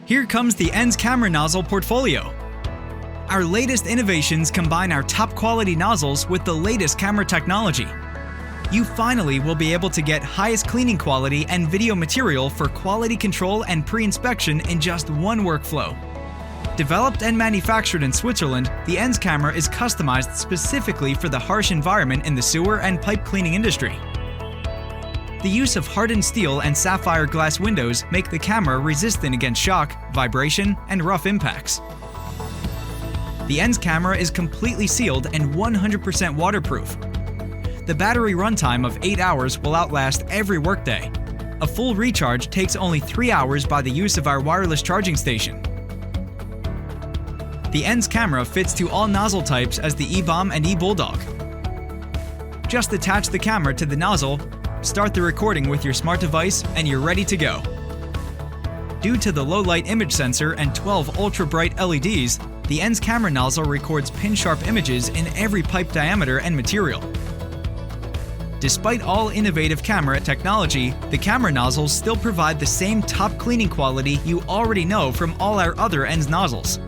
Here comes the ENS camera nozzle portfolio. Our latest innovations combine our top quality nozzles with the latest camera technology. You finally will be able to get highest cleaning quality and video material for quality control and pre-inspection in just one workflow. Developed and manufactured in Switzerland, the ENS camera is customized specifically for the harsh environment in the sewer and pipe cleaning industry. The use of hardened steel and sapphire glass windows make the camera resistant against shock, vibration, and rough impacts. The ENS camera is completely sealed and 100% waterproof. The battery runtime of 8 hours will outlast every workday. A full recharge takes only 3 hours by the use of our wireless charging station. The ENS camera fits to all nozzle types as the eBomb and eBulldog. Just attach the camera to the nozzle, start the recording with your smart device, and you're ready to go. Due to the low light image sensor and 12 ultra-bright LEDs, the ENS camera nozzle records pin-sharp images in every pipe diameter and material. Despite all innovative camera technology, the camera nozzles still provide the same top cleaning quality you already know from all our other ENS nozzles.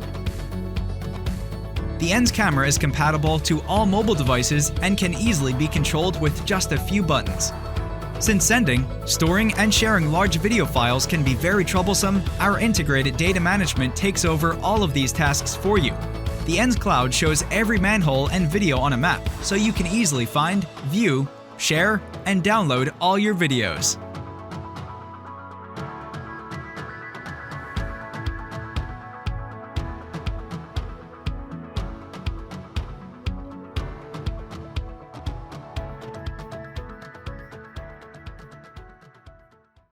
The ENS camera is compatible to all mobile devices and can easily be controlled with just a few buttons. Since sending, storing, and sharing large video files can be very troublesome, our integrated data management takes over all of these tasks for you. The ENS Cloud shows every manhole and video on a map, so you can easily find, view, share, and download all your videos.